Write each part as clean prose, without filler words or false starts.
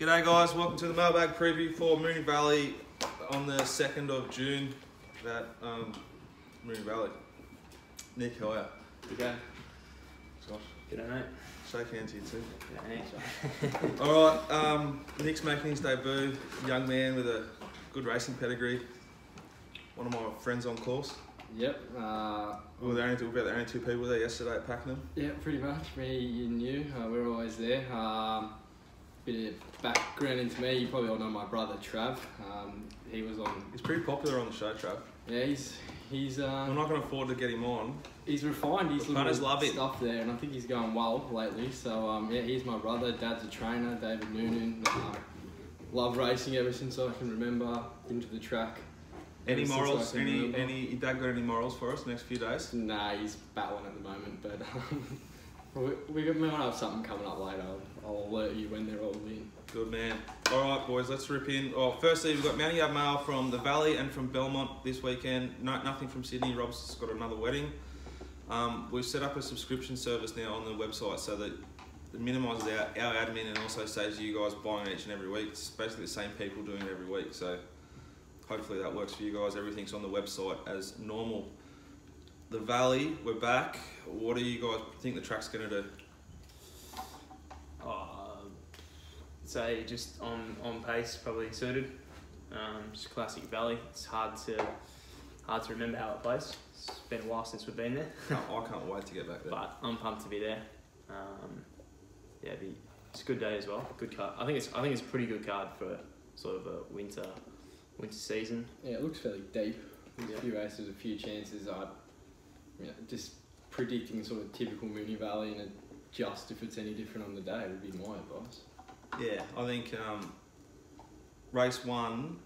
G'day guys, welcome to the mailbag preview for Moonee Valley on the 2nd of June. Moonee Valley. Nick, how are you? Good day. Josh. G'day mate. Shake hands here too. G'day. Alright, Nick's making his debut. Young man with a good racing pedigree. One of my friends on course. Yep. We were the only two people there yesterday at Pakenham. Yeah, pretty much. Me and you, we're always there. Bit of background into me, you probably all know my brother Trav. He was on. He's pretty popular on the show, Trav. Yeah, he's. We're not going to afford to get him on. He's refined his little love stuff there, and I think he's going well lately. So yeah, he's my brother. Dad's a trainer, David Noonan. Love racing ever since I can remember. Into the track. Any morals? Your dad got any morals for us next few days? Nah, he's battling at the moment, but we might have something coming up later. I'll alert you when they're all in. Good man. All right, boys, let's rip in. Oh, firstly, we've got Mountie mail from the Valley and from Belmont this weekend. No, nothing from Sydney. Rob's got another wedding. We've set up a subscription service now on the website so that it minimises our admin and also saves you guys buying each and every week. It's basically the same people doing it every week, so hopefully that works for you guys. Everything's on the website as normal. The Valley, we're back. What do you guys think the track's going to do? Say just on pace, probably suited. Just classic Valley. It's hard to remember how it plays. It's been a while since we've been there. I can't wait to get back there. But I'm pumped to be there. Yeah, it's a good day as well. Good card. I think it's a pretty good card for sort of a winter season. Yeah, it looks fairly deep. There's Yeah. a few races, a few chances. Just predicting sort of typical Moonee Valley and adjust if it's any different on the day would be my advice. Yeah, I think race 1,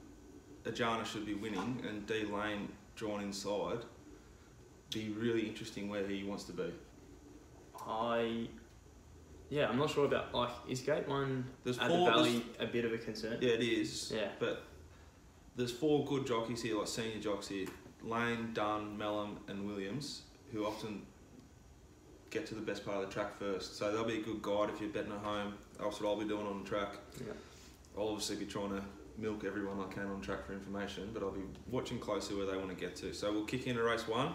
Ajana should be winning and D Lane drawn inside. Be really interesting where he wants to be. I'm not sure about is gate 1 There's at four, the Valley a bit of a concern? Yeah, it is. Yeah. But there's 4 good jockeys here, like senior jockeys here. Lane, Dunn, Mellum and Williams, who often get to the best part of the track first. So they'll be a good guide if you're betting at home. That's what I'll be doing on the track. Yeah. I'll obviously be trying to milk everyone I can on track for information, but I'll be watching closely where they want to get to. So we'll kick into race 1.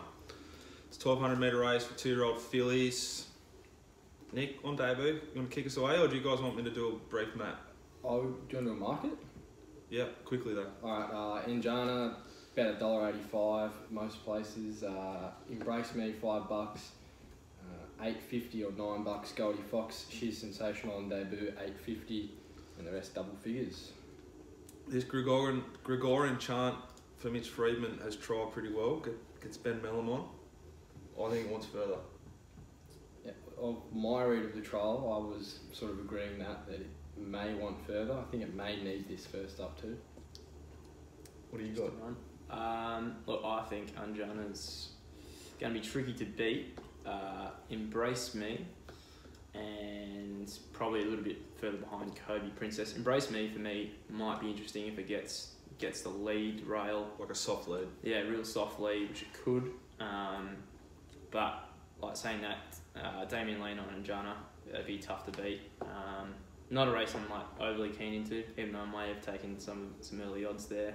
It's a 1200 metre race for 2-year-old fillies. Nick, on debut, you want to kick us away or do you guys want me to do a brief map? Oh, do you want to do a market? Yeah, quickly though. Alright, Njana, about $1.85 most places. Embrace Me, $5. $8.50 or $9. Goldie Fox, she's sensational on debut, $8.50, and the rest double figures. This Gregorian chant for Mitch Friedman has trialled pretty well. Gets Ben Mellum on. I think it wants further. Yeah, of my read of the trial, I was sort of agreeing that it may want further. I think it may need this first up too. What do you got? Look, I think Anjana's going to be tricky to beat. Embrace Me, and probably a little bit further behind Kobe Princess. Embrace Me for me might be interesting if it gets the lead rail. Like a soft lead. Yeah, real soft lead, which it could. But like saying that, Damien Lane on Njana, that'd be tough to beat. Not a race I'm like overly keen into, even though I may have taken some early odds there.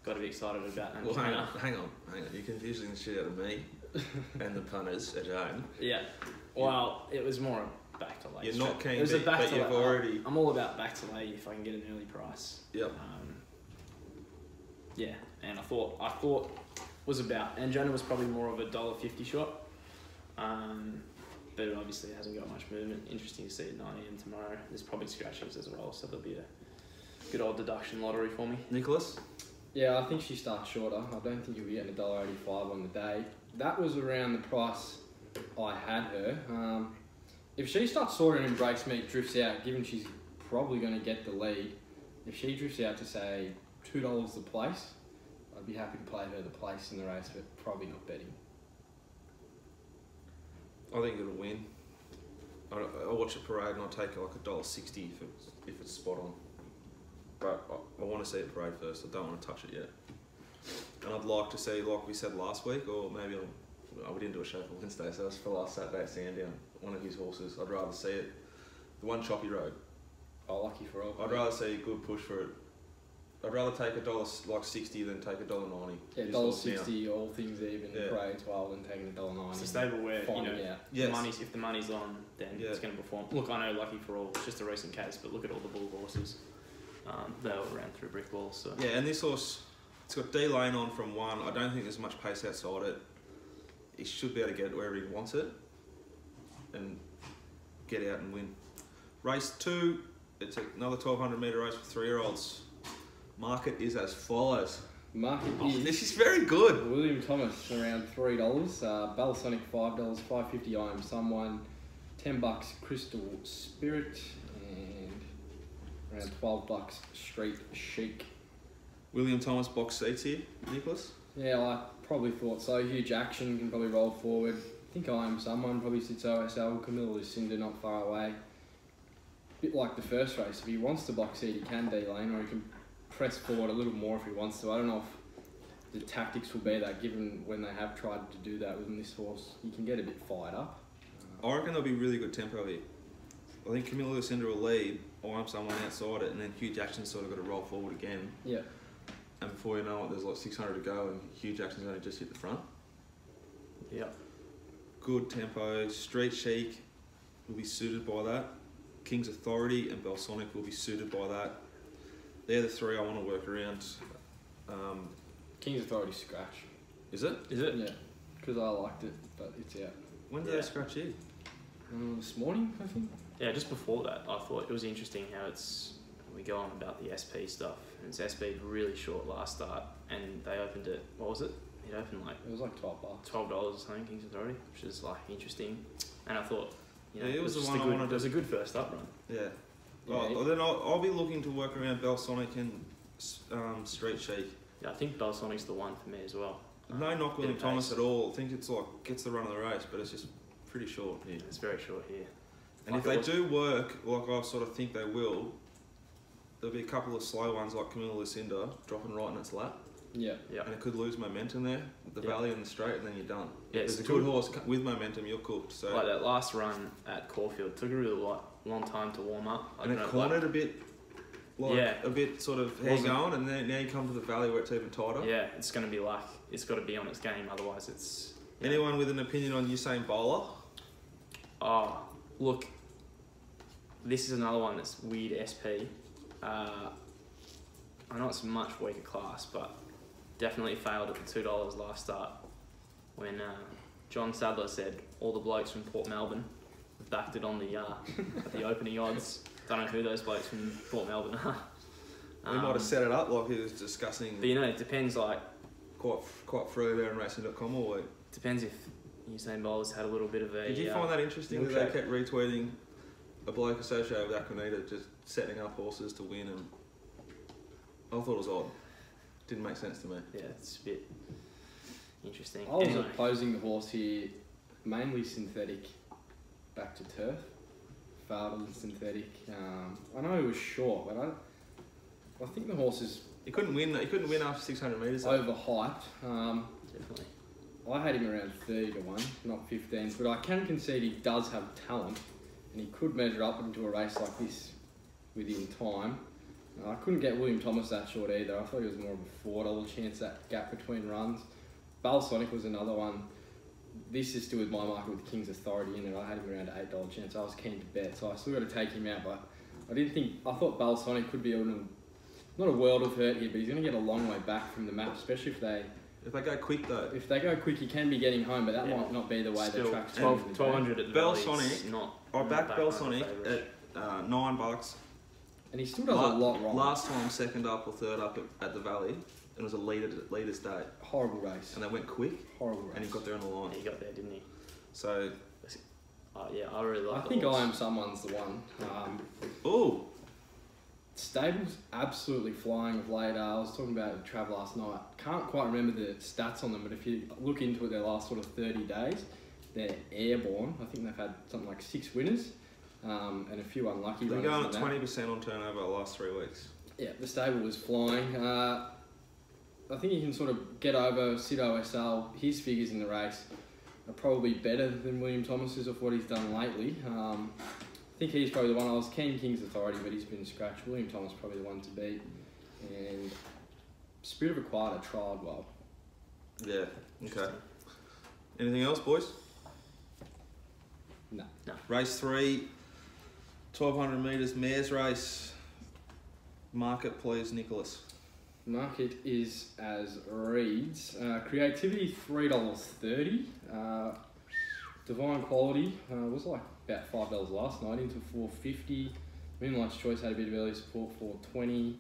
Got to be excited about Njana. Well, hang on. You're confusing the shit out of me and the punters at home. Yeah. Well, it was more a back to late. You're not keen, it was a back but to you've late. already... I'm all about back to late if I can get an early price. Yep. Yeah, and I thought was about Njana was probably more of a $1.50 shot. But obviously it hasn't got much movement. Interesting to see at 9 AM tomorrow. There's probably scratches as well, so there'll be a good old deduction lottery for me. Nicholas? Yeah, I think she starts shorter. I don't think you'll be getting $1.85 on the day. That was around the price I had her. If she starts sorting and Embrace Me, drifts out, given she's probably going to get the lead, if she drifts out to say $2 the place, I'd be happy to play her the place in the race, but probably not betting. I think it'll win. I'll watch a parade and I'll take it like $1.60 if it's spot on. But I want to see it parade first. I don't want to touch it yet. And I'd like to see, like we said last week, or maybe we didn't do a show for Wednesday, so it's for last Saturday at Sandown. One of his horses, I'd rather see it. The one choppy road, Oh, lucky for all. I'd rather see a good push for it. I'd rather take $1.60 than take $1.90. Yeah, $1.60, all things even, grade 12 than taking $1.90. It's a stable where, if the money's on, then it's going to perform. Look, I know lucky for all, it's just a recent case, but look at all the bull horses. They all ran through brick walls. So. Yeah, and this horse, it's got D Lane on from 1. I don't think there's much pace outside it. He should be able to get it wherever he wants it and get out and win. Race 2, it's another 1,200 metre race for 3-year-olds. Market is as follows. This is very good. William Thomas around $3, Balsonic $5, $5.50 I Am Someone, $10 Crystal Spirit, and around $12 Street Chic. William Thomas box seats here, Nicholas. Yeah, I probably thought so. Huge Action can probably roll forward. I think I Am Someone probably sits OSL. Camilla Lucinda not far away. Bit like the first race. If he wants to box seat, he can D-lane, or he can press forward a little more if he wants to. I don't know if the tactics will be that, given when they have tried to do that with this horse, you can get a bit fired up. I reckon there'll be really good tempo here. I think Camilla Lucinda will lead, or I'm someone outside it, and then Huge Action's sort of got to roll forward again. Yeah. And before you know it, there's like 600 to go, and Huge Action's only just hit the front. Yeah. Good tempo. Street Chic will be suited by that. King's Authority and Balsonic will be suited by that. They're the 3 I want to work around. King's Authority scratch. Is it? Is it? Yeah, because I liked it, but it's out. When did they scratch it? This morning, I think. Yeah, just before that, I thought it was interesting how we go on about the SP stuff. And it's SP really short last start, and they opened it. What was it? It opened like it was like $12. $12 or something, King's Authority, which is like interesting. And I thought, it was the one I wanted. It was a good first up run. Yeah. Well, then I'll be looking to work around Balsonic and Street Chic. Yeah, I think Balsonic's the one for me as well. No knock William Thomas at all. I think it's like gets the run of the race, but it's just pretty short here. It's very short here. And if they do work, like I sort of think they will, there'll be a couple of slow ones like Camilla Lucinda dropping right in its lap. Yeah. And it could lose momentum there, the valley and the straight, and then you're done. Yeah, if there's a good horse with momentum, you're cooked. So like that last run at Caulfield took a really long time to warm up. And it cornered a bit. A bit sort of how you going, and then now you come to the valley where it's even tighter. Yeah, it's going to be like it's got to be on its game, otherwise it's. Anyone with an opinion on Usain Bowler? Oh, look, this is another one that's weird SP. I know it's a much weaker class, but definitely failed at the $2 last start when John Sadler said all the blokes from Port Melbourne backed it on the at the opening odds. Don't know who those blokes from Port Melbourne are. He might have set it up like he was discussing. But it depends. Like quite free there in racing.com all week. Depends if Usain Bolt's had a little bit of a. Did you find that interesting that they kept retweeting a bloke associated with Aquanita just setting up horses to win, and I thought it was odd. Didn't make sense to me. Yeah, it's a bit interesting. I was opposing the horse here, mainly synthetic, back to turf. Failed on synthetic. I know he was short, but I think the horse is. He couldn't win. He couldn't win after 600 metres. Overhyped. Definitely. I had him around 30 to 1, not 15. But I can concede he does have talent, and he could measure up into a race like this within time. I couldn't get William Thomas that short either. I thought he was more of a $4 chance, that gap between runs. Balsonic was another one. This is still with my market with King's Authority in it. I had him around an $8 chance. I was keen to bet, so I still got to take him out. But I thought Balsonic could be able to, not a world of hurt here, but he's going to get a long way back from the map, especially if they go quick though. If they go quick, he can be getting home, but that might not be the way the track's 1200 at the Balsonic. I backed Balsonic at $9. And he still does a lot wrong. Last time, second up or third up at the Valley, and it was a leader's day. Horrible race. And they went quick. Horrible race. And he got there on the line. Yeah, he got there, didn't he? So. I really like. I think I Am Someone's the one. Stable's absolutely flying of late. I was talking about it Trav last night. Can't quite remember the stats on them, but if you look into it, their last sort of 30 days, they're airborne. I think they've had something like 6 winners. And a few unlucky They're runners. They're going at 20% on turnover the last 3 weeks. Yeah, the stable was flying. I think you can sort of get over Sid OSL. His figures in the race are probably better than William Thomas's of what he's done lately. I think he's probably the one. I was keen King's Authority, but he's been scratched. William Thomas probably the one to beat. And Spirit of Equata trialled well. Yeah, okay. Anything else, boys? No. Race 3, 1200 metres, mares race. Market, please, Nicholas. Market is as reads. Creativity, $3.30. Divine Quality was like about $5 last night, into $4.50. Moonlight's Choice had a bit of early support, $4.20.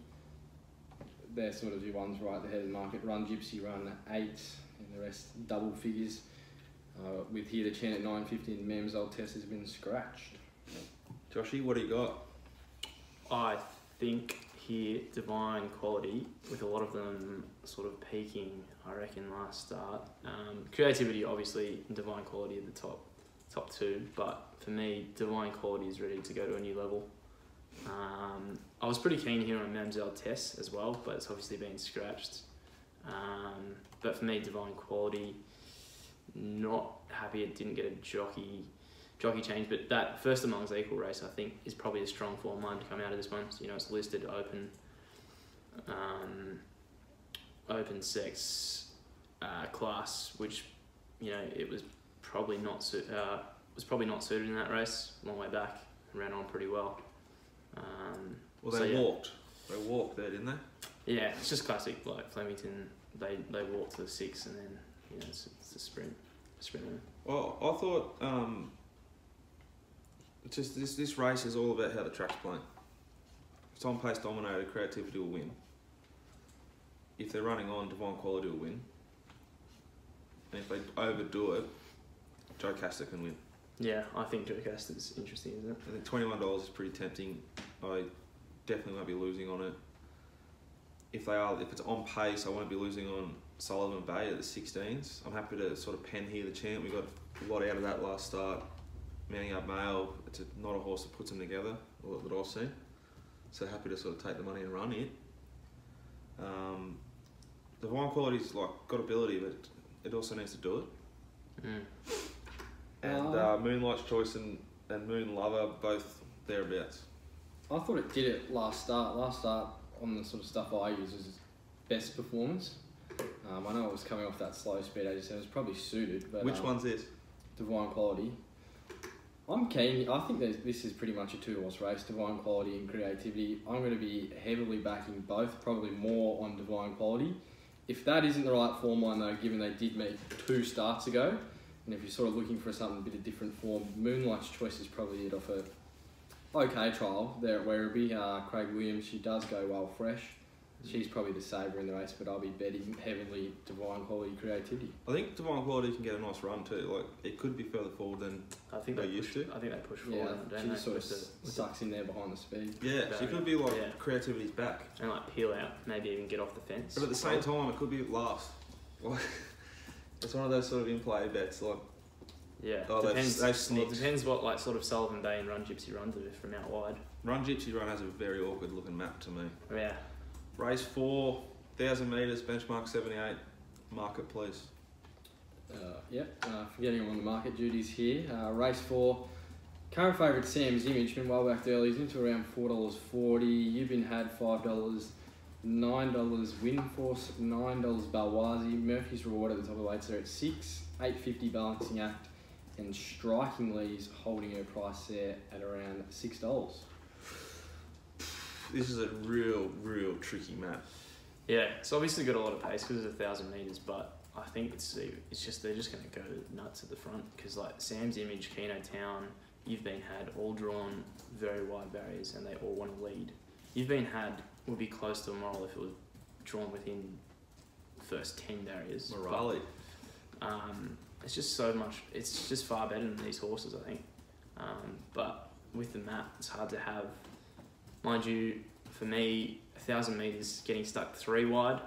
They're sort of your ones right at the head of the market. Run Gypsy run at 8, and the rest double figures. With Here to Chant at $9.50, and Mem's Old Test has been scratched. Joshy, what do you got? I think here Divine Quality, with a lot of them sort of peaking, I reckon, last start. Creativity, obviously, and Divine Quality are the top two, but for me, Divine Quality is ready to go to a new level. I was pretty keen here on Mem's Old Test as well, but it's obviously been scratched. But for me, Divine Quality, not happy it didn't get a jockey change, but that first amongst equal race, I think, is probably a strong form line to come out of this one. So, it's listed open sex class, which it was probably not suited in that race. Long way back, ran on pretty well. They walked there, didn't they? Yeah, it's just classic, like Flemington. They walked to the 6, and then it's a sprint. Well, I thought just this race is all about how the track's playing. If it's on pace dominated, Creativity will win. If they're running on, Divine Quality will win. And if they overdo it, Joe Castor can win. Yeah, I think Joe Castor's interesting, isn't it? I think $21 is pretty tempting. I definitely won't be losing on it. If it's on pace, I won't be losing on Sullivan Bay at the 16s. I'm happy to sort of pen Here the Chant. We got a lot out of that last start. Mounting Up Mail, it's not a horse that puts them together, that I've seen. So happy to sort of take the money and run it. Divine Quality's got ability, but it also needs to do it. And Moonlight's Choice and Moon Lover, both thereabouts. I thought it did it last start. Last start on the sort of stuff I use was best performance. I know it was coming off that slow speed, as you said, it was probably suited. But which one's this? Divine Quality. I'm keen. I think this is pretty much a 2-horse race, Divine Quality and Creativity. I'm going to be heavily backing both, probably more on Divine Quality. If that isn't the right form line though, given they did meet 2 starts ago, and if you're sort of looking for something a bit of different form, Moonlight's Choice is probably it off a okay trial there at Werribee. Craig Williams, she does go well fresh. She's probably the saver in the race, but I'll be betting heavily Divine Quality Creativity. I think Divine Quality can get a nice run too. It could be further forward than I think they used to. I think they push forward. Yeah, she just sort of sucks in there behind the speed. Yeah, she could be Creativity's back. And peel out, maybe even get off the fence. But at the same time, it could be last. It's one of those sort of in-play bets. Depends. It depends what sort of Sullivan Bay and Run Gypsy Run do from out wide. Run Gypsy Run has a very awkward looking map to me. Yeah. Race 4, 1,000 metres, benchmark 78. Market, please. Forgetting I'm on the market duties here. Race 4, current favourite Sam's Image, been well backed early. He's into around $4.40. You've been had $5, $9 Windforce, $9 Balwazi. Murphy's Reward at the top of the weights are at $6, $8.50 Balancing Act, and Strikingly's holding her price there at around $6. This is a real tricky map. Yeah, it's obviously got a lot of pace because it's 1,000 metres, but I think it's just they're just going to go nuts at the front because Sam's Image, Keno Town, You've Been Had, all drawn very wide barriers and they all want to lead. You've Been Had would be close to a moral if it was drawn within the first 10 barriers. Morale. It's just so much. It's just far better than these horses, I think. But with the map, it's hard to have. Mind you, for me, 1,000 metres getting stuck 3 wide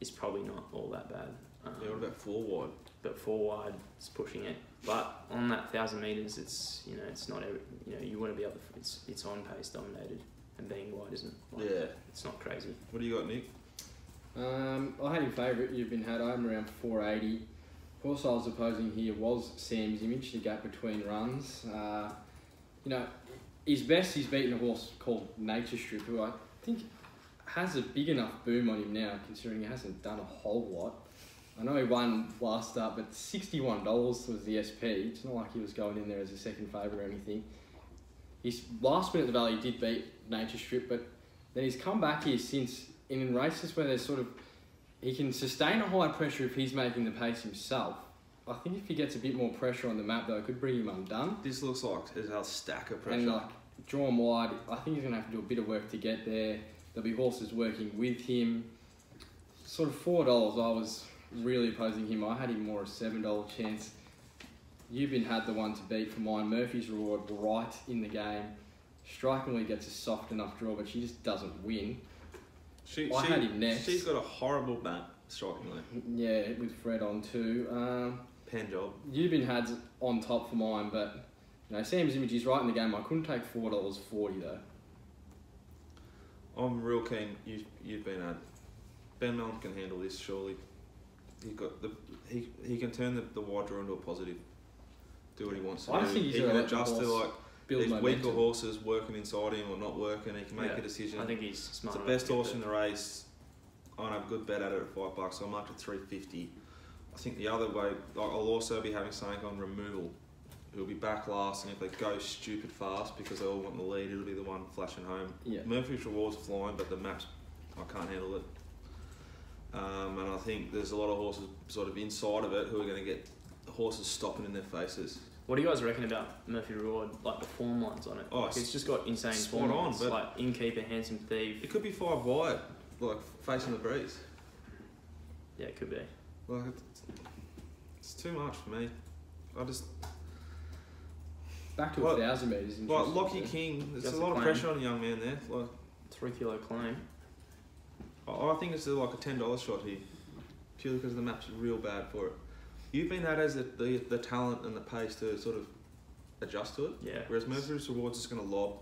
is probably not all that bad. What about 4 wide? But 4 wide is pushing it. But on that 1,000 metres, it's it's not you want to be able to. It's on pace dominated, and being wide isn't. It's not crazy. What do you got, Nick? I had your favourite. You've Been Had. I'm around $4.80. horse I was opposing here was Sam's Image, the gap between runs. His best, he's beaten a horse called Nature Strip, who I think has a big enough boom on him now, considering he hasn't done a whole lot. I know he won last start, but $61 was the SP. It's not like he was going in there as a second favourite or anything. His last win at the Valley, he did beat Nature Strip, but then he's come back here since in races where there's he can sustain a high pressure if he's making the pace himself. I think if he gets a bit more pressure on the map, though, it could bring him undone. This looks like it's a stack of pressure. And drawn wide, I think he's going to have to do a bit of work to get there. There'll be horses working with him. $4, I was really opposing him. I had him more a $7 chance. Eubin had the one to beat for mine. Murphy's Reward right in the game. Strikingly gets a soft enough draw, but she just doesn't win. I had him next. She's got a horrible map, strikingly. Yeah, with Fred on too. Pen job. Eubin had's on top for mine, but Sam's Image is right in the game. I couldn't take $4.40 though. I'm real keen. You've been at Ben Mellon can handle this surely. He can turn the wide draw into a positive. Do what he wants to do. He can adjust to these weaker horses working inside him or not working. He can make a decision. I think he's smart. It's the best horse in the race. I have a good bet at it at $5, so I'm up to $3.50. I think the other way, I'll also be having something on Removal. He'll be back last, and if they go stupid fast because they all want the lead, it'll be the one flashing home. Yeah. Murphy's Reward's flying, but the maps, I can't handle it. And I think there's a lot of horses inside of it who are going to get horses stopping in their faces. What do you guys reckon about Murphy Reward, the form lines on it? It's just got insane form lines, but Innkeeper, Handsome Thief. It could be 5 wide, facing the breeze. Yeah, it could be. It's too much for me. Back to 1,000 metres. Lockie King, there's a lot of pressure on a young man there. 3 kilo claim. I think it's a $10 shot here, purely because the map's real bad for it. You've been had as the talent and the pace to adjust to it. Yeah. Whereas Murphy's Reward's just going to lob,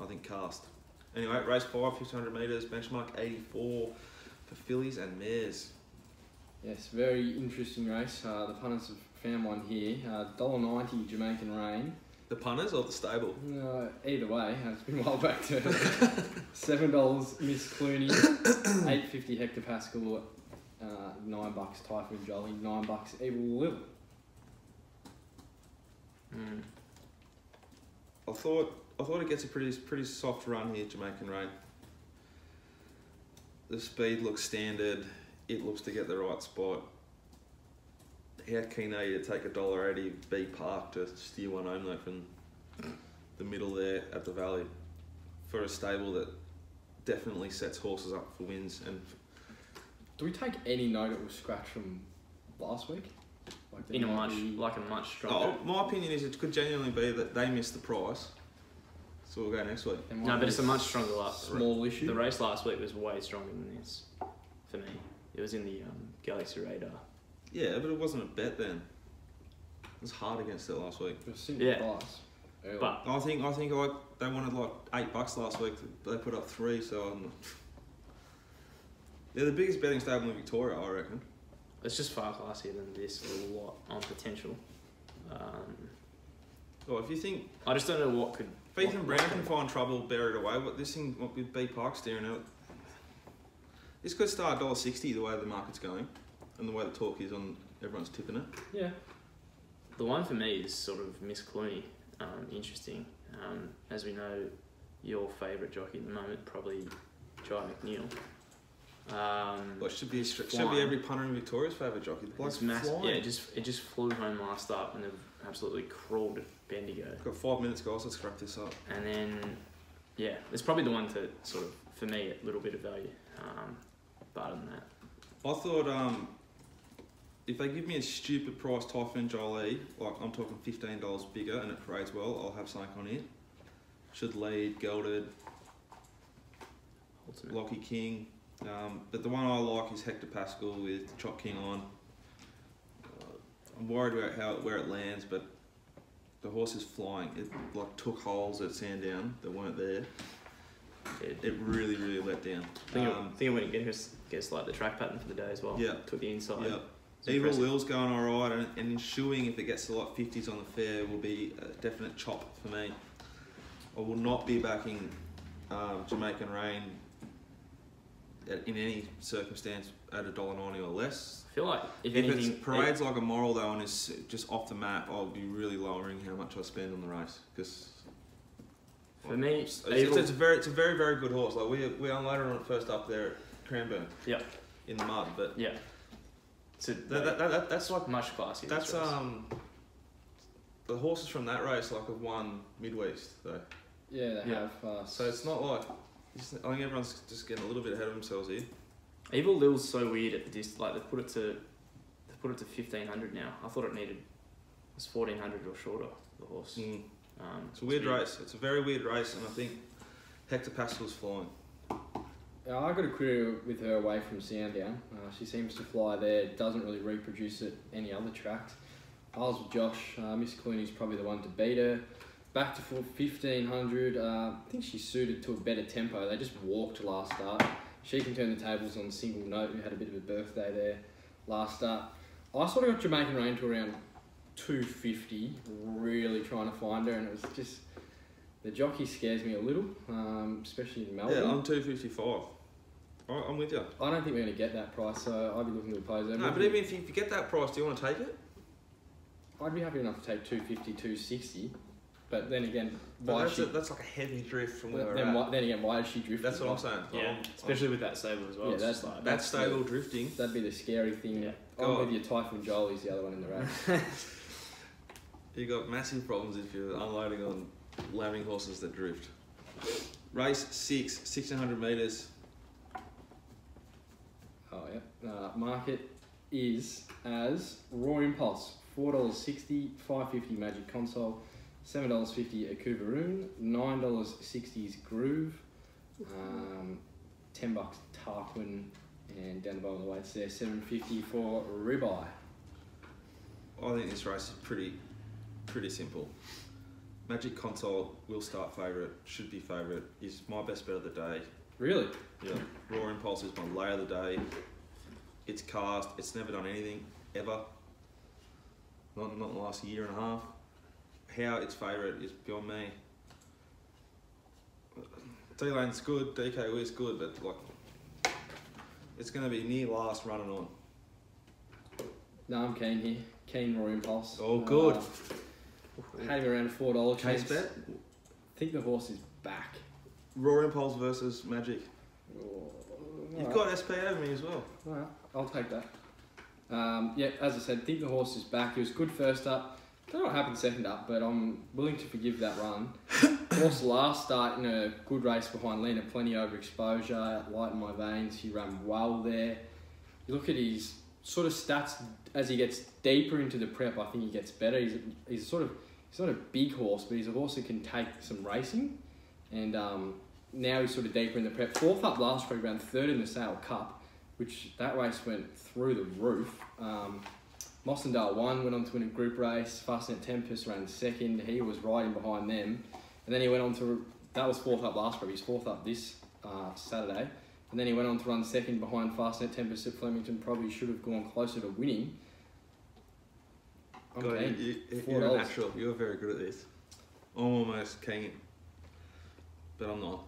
I think, cast. Anyway, race 5, 1,500 metres, benchmark 84 for fillies and mares. Yes, very interesting race. The punters have found one here. $1.90 Jamaican Rain. The punters or the stable? Either way, it's been a while back to $7 Miss Clooney, $8.50 Hectopascal, $9 Typhoon Jolly, $9 Evil Lil. I thought it gets a pretty soft run here, Jamaican Rain. The speed looks standard. It looks to get the right spot. How keen are you to take $1.80 B Park to steer one home though from the middle there at the Valley for a stable that definitely sets horses up for wins? And do we take any note it was scratched from last week? In a much stronger. My opinion is it could genuinely be that they missed the price, so we'll go next week. No, but it's a much stronger small issue. The race last week was way stronger than this for me. It was in the Galaxy Radar. Yeah, but it wasn't a bet then. It was hard against it last week. It was single price. Early. But I think they wanted $8 last week. They put up 3, so they're the biggest betting stable in Victoria, I reckon. It's just far classier than this a lot on potential. If you think I just don't know what could. If Ethan Brown can find trouble buried away, this thing with B Park steering out. This could start $1.60 the way the market's going, and the way the talk is on everyone's tipping it. Yeah. The one for me is Miss Clooney. Interesting. As we know, your favourite jockey at the moment probably Jai McNeil. It should be every punter in Victoria's favourite jockey. The bloke's flying. Yeah, it just flew home last up and they've absolutely crawled at Bendigo. Got 5 minutes, guys. Let's wrap this up. And then, it's probably the one to for me, a little bit of value. But other than that, I thought if they give me a stupid price Typhoon Jolie, I'm talking $15 bigger, and it parades well, I'll have something on it. Should lead, gelded, Ultimate. Lockie King. But the one I like is Hectopascal with Chop King on. I'm worried about where it lands, but the horse is flying. It took holes at Sandown that weren't there. It really, really let down. I think it went against the track pattern for the day as well. Yeah. Took the inside. Yeah. Evil Lil's going alright, and ensuing if it gets to like 50s on the fair will be a definite chop for me. I will not be backing Jamaican Rain in any circumstance at $1.90 or less. I feel like if it's parades like a moral though and it's just off the map, I'll be really lowering how much I spend on the race because for me, it's a very very good horse. Like we unloaded on it first up there at Cranbourne. Yeah. In the mud, but yeah. So that's like much classier. That's the horses from that race like have won midweeks though. Yeah, they have. So it's not like I think everyone's just getting a little bit ahead of themselves here. Evil Lil's so weird at the distance. Like they put it to 1500 now. I thought it was 1400 or shorter. The horse. It's a weird race. It's a very weird race, and I think Hector Pascal's flying. I got a query with her away from Sandown. She seems to fly there. Doesn't really reproduce at any other tracks. I was with Josh. Miss Clooney's probably the one to beat her. Back to 1500. I think she's suited to a better tempo. They just walked last start. She can turn the tables on Single Note, who had a bit of a birthday there last start. I sort of got Jamaican Rain to around 250, really trying to find her, and it was just the jockey scares me a little, especially in Melbourne. Yeah, I'm 255. I'm with you. I don't think we're going to get that price, so I'd be looking to oppose her. No, but even if you get that price, do you want to take it? I'd be happy enough to take 250, 260. But then again, that's like a heavy drift from where we're at. Then again, why is she drifting? That's what I'm saying. Yeah, especially with that stable as well. Yeah, that's stable drifting. That'd be the scary thing. Yeah. I'm with you. Typhoon Jolie's the other one in the race. You got massive problems if you're unloading on lambing horses that drift. Race 6, 1600 metres. Oh yeah. Market is as Raw Impulse, $4.60, $5.50 Magic Console, $7.50 a Couvaroon, $9.60 Groove, $10 Tarquin, and down the bottom of the weights there, $7.50 for Ribeye. I think this race is pretty simple. Magic Console will start favourite, should be favourite, is my best bet of the day. Really? Yeah. Raw Impulse is my lay of the day. It's cast, it's never done anything, ever. Not in the last year and a half. How it's favourite is beyond me. D-Lane's good, DK is good, but like it's going to be near last running on. No, I'm keen here. Keen Raw Impulse. Oh, good. Had him around $4. Case bet? I think the horse is back. Raw Impulse versus Magic. Oh, You've got SP over me as well. Alright, I'll take that. Yeah, as I said, think the horse is back. He was good first up. Don't know what happened second up, but I'm willing to forgive that run. Horse last start in a good race behind Lena, plenty overexposure, light in my veins. He ran well there. You look at his sort of stats as he gets deeper into the prep. I think he gets better. He's not a big horse, but he's a horse that can take some racing. And now he's sort of deeper in the prep. Fourth up last week, ran third in the Sale Cup, which that race went through the roof. Mossendale won, went on to win a group race. Fastnet Tempest ran second. He was riding behind them. And then he went on to, that was fourth up last week. He's fourth up this Saturday. And then he went on to run second behind Fastnet Tempest at Flemington. Probably should have gone closer to winning. Okay. You're a natural. You're very good at this. I'm almost keen, but I'm not.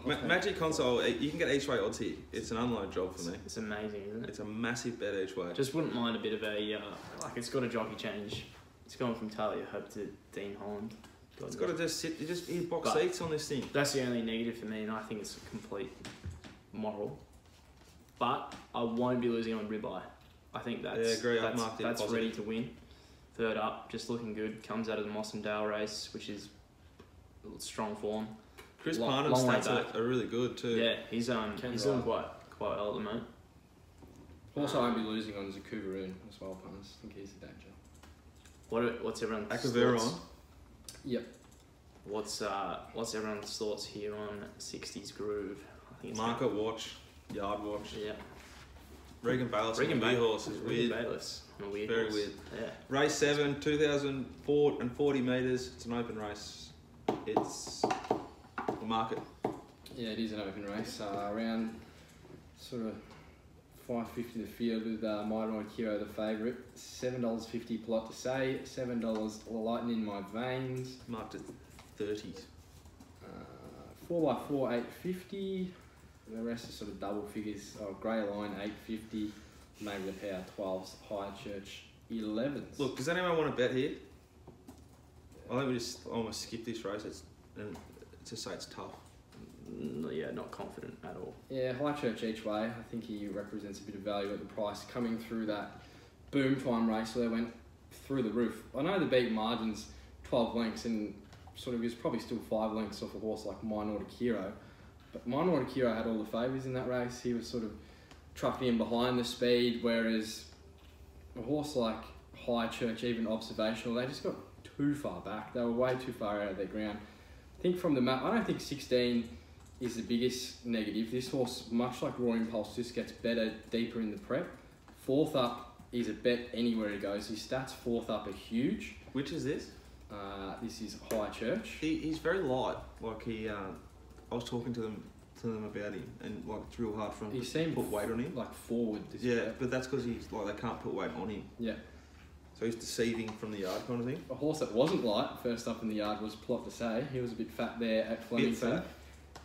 Magic Console, you can get each way odds here. It's an unload job for me. It's amazing, isn't it? It's a massive bet each way. Just wouldn't mind a bit of a, like it's got a jockey change. It's gone from Talia Hope to Dean Holland. It's got to just sit, you box seats on this thing. That's the only negative for me, and I think it's a complete moral. But I won't be losing on Ribeye. I think that's ready to win. Third up, just looking good. Comes out of the Mossendale race, which is strong form. Chris Parnham's stats are really good too. Yeah, he's doing quite well at the moment. Also, I won't be losing on Zakuvaroon as well, Parnham. I think he's a danger. What's everyone's Akaveron? thoughts? Yep. What's everyone's thoughts here on 60s Groove? I think it's Market Watch, Yard Watch. Yeah. Regan Bayless, Regan horse is weird. Bayless, a weird Very horse. weird. Yeah. Race 7, 2,040 metres. It's an open race. It's a market. Yeah, it is an open race. Around sort of $5.50 the field with Myron Kiro, the favourite. $7.50 plot to say. $7 lightning in my veins. Marked at 30s. 4x4, $8.50. The rest is sort of double figures. Oh, Grey Line, $8.50. Maybe the pair 12s. High Church, 11s. Look, does anyone want to bet here? I think we just almost skip this race. And just say it's tough. Yeah, not confident at all. Yeah, High Church each way. I think he represents a bit of value at the price coming through that boom time race where they went through the roof. I know the beat margin's 12 lengths and sort of is probably still 5 lengths off a horse like Minor Kiro. But Minor Kiro had all the favours in that race. He was sort of trucking in behind the speed, whereas a horse like High Church, even observational, they just got too far back. They were way too far out of their ground. I think from the map, I don't think 16 is the biggest negative. This horse, much like Raw Impulse, just gets better deeper in the prep. 4th up is a bet anywhere he goes. His stats 4th up are huge. Which is this? This is High Church. He's very light. Like I was talking to them about him, and like it's real hard for him to put weight on him. Like forward. Yeah, but that's because he's like they can't put weight on him. Yeah. So he's deceiving from the yard kind of thing. A horse that wasn't light first up in the yard was Plot to Say. He was a bit fat there at Flemington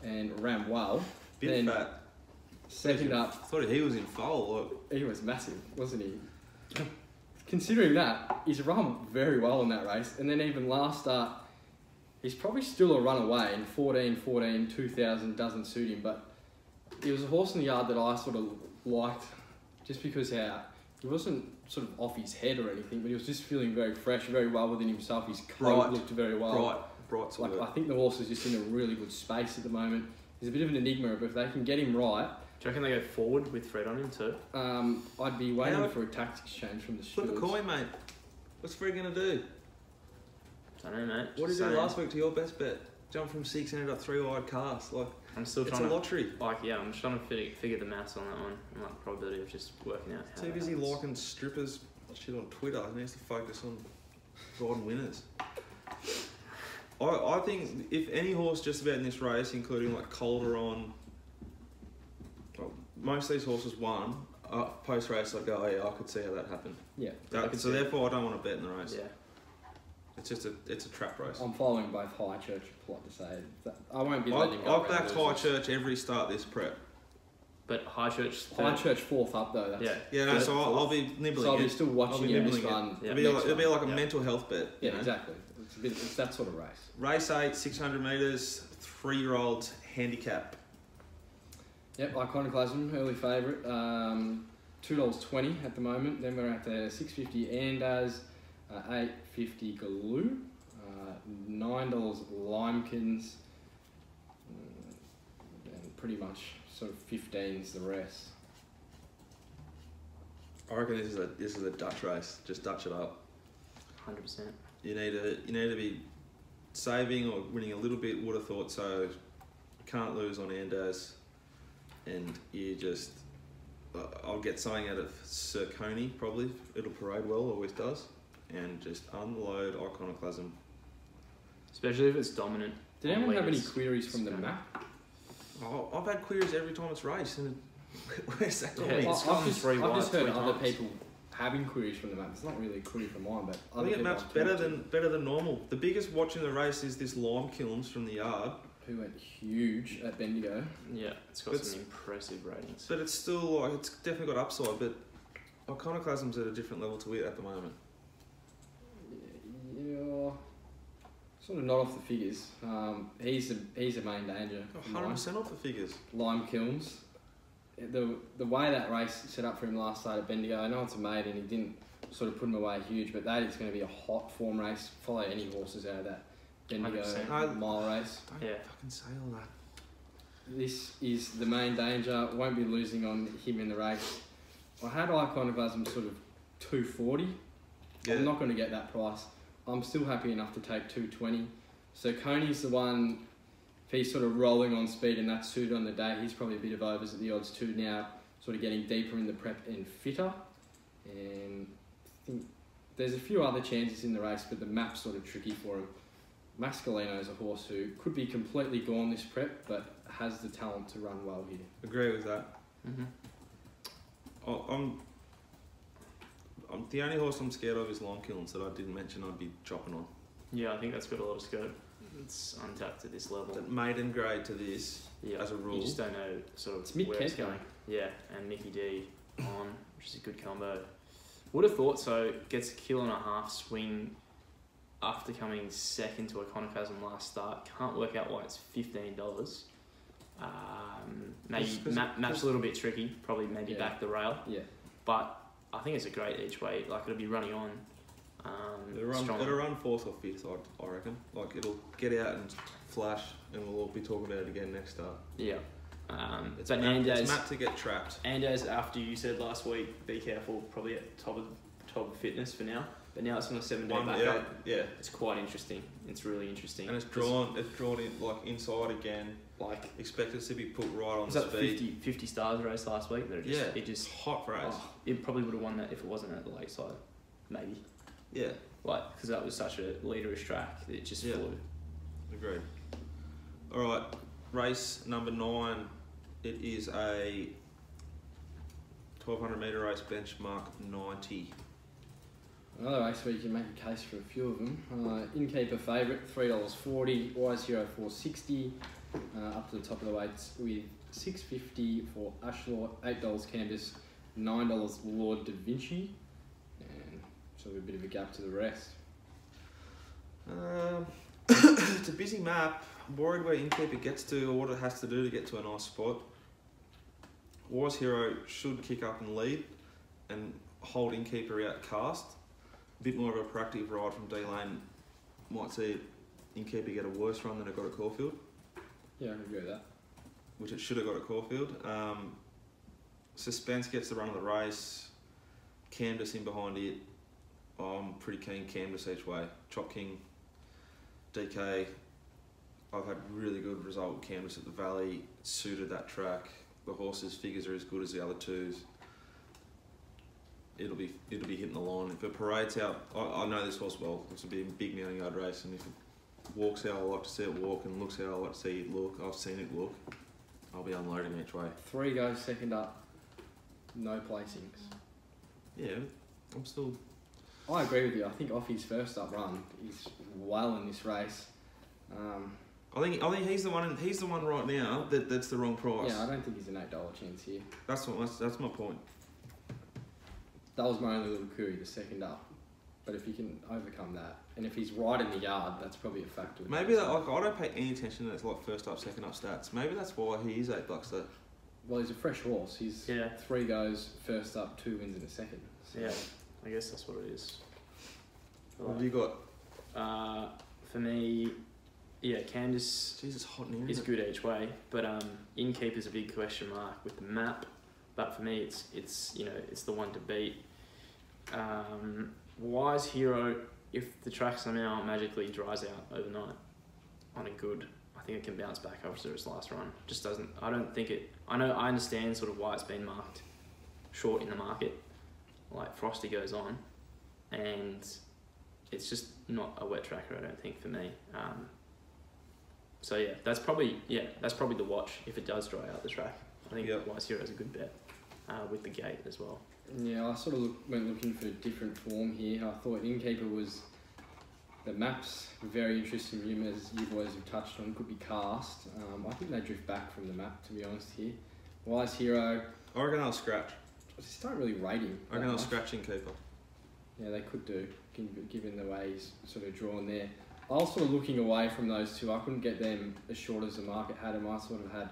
and ran well. Bit fat. Second up. I thought he was in foal. Look. He was massive, wasn't he? Considering that, he's run very well in that race. And then even last start, he's probably still a runaway. And 14, 2000 doesn't suit him. But he was a horse in the yard that I sort of liked just because he wasn't sort of off his head or anything, but he was just feeling very fresh, very well within himself. His coat looked very well. Bright. Like, I think the horse is just in a really good space at the moment. He's a bit of an enigma, but if they can get him right... Do you reckon they go forward with Fred on him too? I'd be waiting for a tactics change from the stewards. Flip a coin, mate. What's Fred going to do? I don't know, mate. What did he do last week to your best bet? Jump from 6 and ended up 3 wide cast. Like, I'm still it's trying a lottery. I'm just trying to figure the maths on that one and like probability of just working out how Too busy liking strippers shit on Twitter. He needs to focus on riding winners. I think if any horse just about in this race, including like Calderon, well, most of these horses won. Post race, I go, oh yeah, I could see how that happened. Yeah. So therefore, I don't want to bet in the race. Yeah. It's a trap race. I'm following both High Church and Plot to Say. I won't be letting him go. I've backed High Church every start this prep. But High Church 4th up though. That's So I'll be nibbling. So I'll be still watching him this run. It'll be like a mental health bet. Yeah, exactly. It's that sort of race. Race 8, 600 metres, 3-year-olds handicap. Yep, Iconoclasm, early favourite. $2.20 at the moment. Then we're at the $6.50 Andaz, $8.50 Galoo, $9 Limekins, and pretty much sort of 15's the rest. I reckon this is a Dutch race. Just Dutch it up. 100%. You need to be saving or winning a little bit. Would have thought so. Can't lose on Andaz, and you just. I'll get something out of Sir Coney probably. It'll parade well, always does, and just unload Iconoclasm. Especially if it's dominant. Did anyone have any queries from the map? Oh, I've had queries every time it's raced, and where's that going? I've just heard other people having queries from the map. It's not really a query from mine, but I think it maps better than normal. The biggest watch in the race is this Lime Kilns from the yard, who went huge at Bendigo. Yeah, it's got some impressive ratings. But it's still like it's definitely got upside. But Iconoclasm's at a different level to it at the moment. Yeah, sort of not off the figures. He's the main danger. 100% off the figures. Lime Kilns. The way that race set up for him last start at Bendigo, I know it's a maid and he didn't sort of put him away huge, but that is going to be a hot form race. Follow any horses out of that Bendigo mile race. Don't fucking say all that. This is the main danger. Won't be losing on him in the race. I had Iconoclasm sort of 240. Yeah. I'm not going to get that price. I'm still happy enough to take 220. So Coney's the one. If he's sort of rolling on speed and that's suited on the day, he's probably a bit of overs at the odds too now, sort of getting deeper in the prep and fitter. And I think there's a few other chances in the race, but the map's sort of tricky for him. Mascalino is a horse who could be completely gone this prep, but has the talent to run well here. Agree with that. Mm-hmm. I'm the only horse I'm scared of is Long Killings that I didn't mention I'd be chopping on. Yeah, I think that's got a lot of scope. It's untapped at this level. That maiden grade to this, as a rule. You just don't know sort of it's where it's going. Yeah, and Nicky D on, which is a good combo. Would have thought so. Gets a $1.5 swing after coming second to Iconoclasm last start. Can't work out why it's $15. Maybe map's a little bit tricky. Probably maybe back the rail. Yeah. But I think it's a great each way. Like it'll be running on. It'll run fourth or fifth, I reckon. Like it'll get out and flash, and we'll all be talking about it again next start. Yeah. It's mapped to get trapped. Ando's, after you said last week, be careful, probably at top of fitness for now. But now it's on a 7-day backup. Yeah. It's quite interesting. It's really interesting. And it's drawn in like inside again. Like expected to be put right on was the that speed. 50 stars race last week? That it just hot race. Oh, it probably would have won that if it wasn't at the Lakeside, maybe. Yeah. Like because that was such a leaderish track that it just flew. Agreed. All right, race number 9. It is a 1200 metre race, benchmark 90. Another race where you can make a case for a few of them. Innkeeper favourite, $3.40. Wise Hero, $4.60. Up to the top of the weights with $6.50 for Ashlaw, $8 Canvas, $9 Lord Da Vinci, and sort of a bit of a gap to the rest. It's a busy map. I'm worried where Innkeeper gets to or what it has to do to get to a nice spot. Wise Hero should kick up and lead and hold Innkeeper out cast. A bit more of a proactive ride from D-Lane. Might see Innkeeper get a worse run than it got at Caulfield. Yeah, I can agree with that. Which it should have got at Caulfield. Suspense gets the run of the race. Canvas in behind it. I'm pretty keen Canvas each way. Chop King, DK. I've had really good result with Canvas at the Valley. It suited that track. The horse's figures are as good as the other twos. It'll be hitting the line. If it parades out, I know this horse well. It's going to be a big 90-yard race, and if it walks how I like to see it walk and looks how I like to see it look, I've seen it look, I'll be unloading each way. 3 goes second up, no placings. Yeah, I'm still... I agree with you. I think off his first up run, he's well in this race. I think he's the one. He's the one right now that's the wrong price. Yeah, I don't think he's an $8 chance here. That's my point. That was my only little query, the second up. But if he can overcome that, and if he's right in the yard, that's probably a factor. Maybe that, like, I don't pay any attention to like first up, second up stats. Maybe that's why he is $8 though. Well, he's a fresh horse. He's 3 goes, first up, 2 wins in a second. So. Yeah, I guess that's what it is. What have you got? For me, Candace Jesus, hot in here, is good each way, but Innkeeper's a big question mark with the map. But for me, it's the one to beat. Wise Hero, if the track somehow magically dries out overnight on a good, I think it can bounce back after its last run. Just doesn't. I don't think it. I understand sort of why it's been marked short in the market. Like Frosty goes on, and it's just not a wet tracker. I don't think for me. So that's probably the watch if it does dry out the track. I think Wise Hero is a good bet with the gate as well. Yeah, I sort of went looking for a different form here. I thought Innkeeper was... The map's very interesting, as you boys have touched on, could be cast. I think they drift back from the map, to be honest here. Wise Hero... I reckon I'll scratch. I just don't really rate him. I reckon I'll scratch Innkeeper. Yeah, they could do, given the way he's sort of drawn there. I was sort of looking away from those two. I couldn't get them as short as the market had them. I sort of had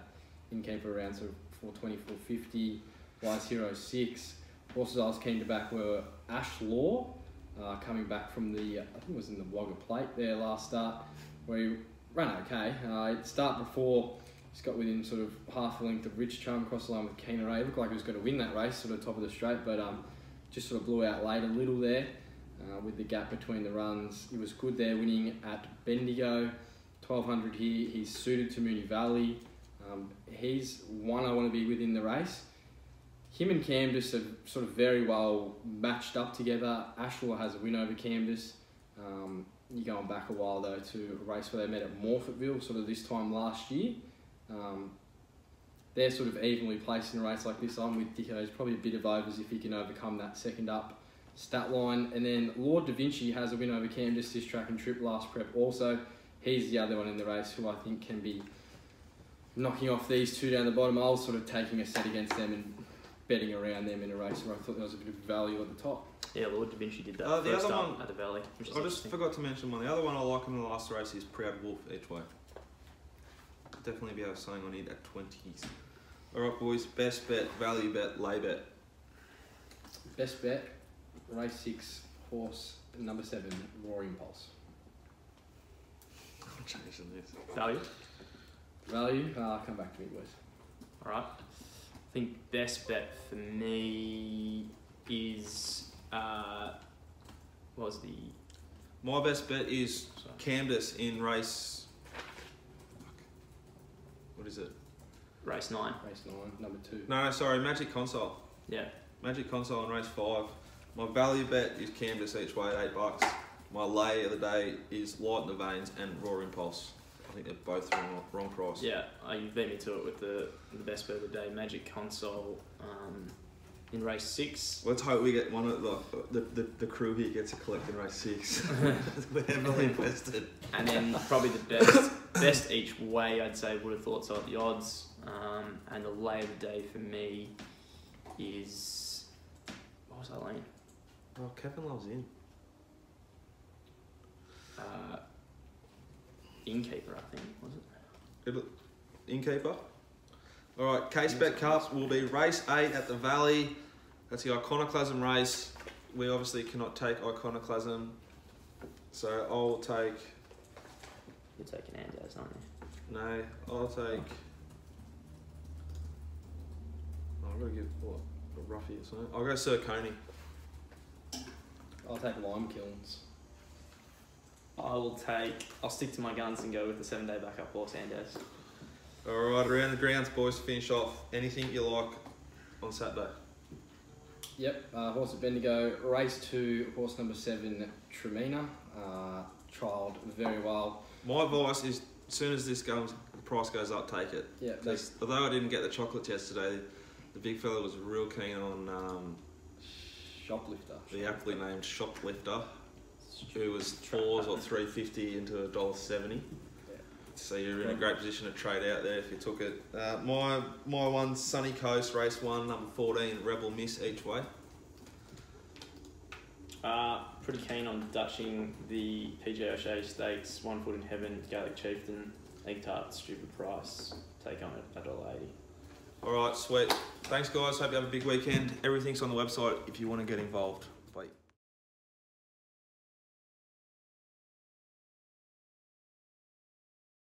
Innkeeper around sort of 420, 450, Wise Hero 6. Horses I was keen to back were Ashlaw, coming back from the, I think it was in the Wagga Plate there last start, where he ran okay. Start before, he's got within sort of half a length of Rich Chum, cross the line with Keener Ray. Looked like he was going to win that race, sort of top of the straight, but just sort of blew out late a little there with the gap between the runs. He was good there, winning at Bendigo, 1200 here. He's suited to Moonee Valley. He's one I want to be within the race. Him and Canvas are sort of very well matched up together. Ashlaw has a win over Canvas. You're going back a while though to a race where they met at Morfettville, sort of this time last year. they're sort of evenly placed in a race like this. I'm with Dicko. There's probably a bit of overs if he can overcome that second up stat line. And then Lord Da Vinci has a win over Candace this track and trip last prep also. He's the other one in the race who I think can be knocking off these two down the bottom. I was sort of taking a set against them and betting around them in a race where I thought there was a bit of value at the top. Yeah, Lord Da Vinci did that the first other up one, at the Valley. I just forgot to mention one. The other one I like in the last race is Proud Wolf each way. Definitely be able to saying on it at 20s. Alright boys, best bet, value bet, lay bet. Best bet, race 6, horse number 7, Roaring Pulse. I'm changing this. Value. Value, come back to me boys. Alright. I think best bet for me is My best bet is Candace in race. What is it? Race 9. Race 9, number 2. No, sorry, Magic Console. Yeah. Magic Console in race 5. My value bet is Candace each way at $8. My lay of the day is Light in the Veins and Roaring Pulse. I think they're both wrong price. Yeah, you beat me to it with the best bet of the day, Magic Console in race 6. Let's hope we get one of the crew here gets a collect in race 6. We're heavily invested. And then probably the best each way, I'd say, would have thought so at the odds. And the lay of the day for me is... What was that lane? Oh, Kevin loves in. Innkeeper, I think, was it? Innkeeper. Alright, Case Bet Cup will be race 8 at the Valley. That's the Iconoclasm race. We obviously cannot take Iconoclasm. So I'll take... You're taking Andos, aren't you? No, I'll take... Oh, I've got to give what? A roughie or something. I'll go Sir Coney. I'll take Lime Kilns. I'll stick to my guns and go with the 7-day backup horse, Andos. Alright, around the grounds, boys, to finish off. Anything you like on Saturday? Yep, horse at Bendigo, race 2, horse number 7, Tremina, trialled very well. My advice is, as soon as the price goes up, take it. Yeah, although I didn't get the chocolates yesterday, the big fella was real keen on Shoplifter. the aptly named Shoplifter, who was $4 or $3.50 into $1.70. So you're in a great position to trade out there if you took it. My one, Sunny Coast, race 1, number 14, Rebel Miss each way. Pretty keen on dutching the PJ O'Shea Stakes, 1 Foot in Heaven, Gaelic Chieftain, Egg Tart, Stupid Price, take on at $1.80. Alright, sweet. Thanks guys, hope you have a big weekend. Everything's on the website if you want to get involved.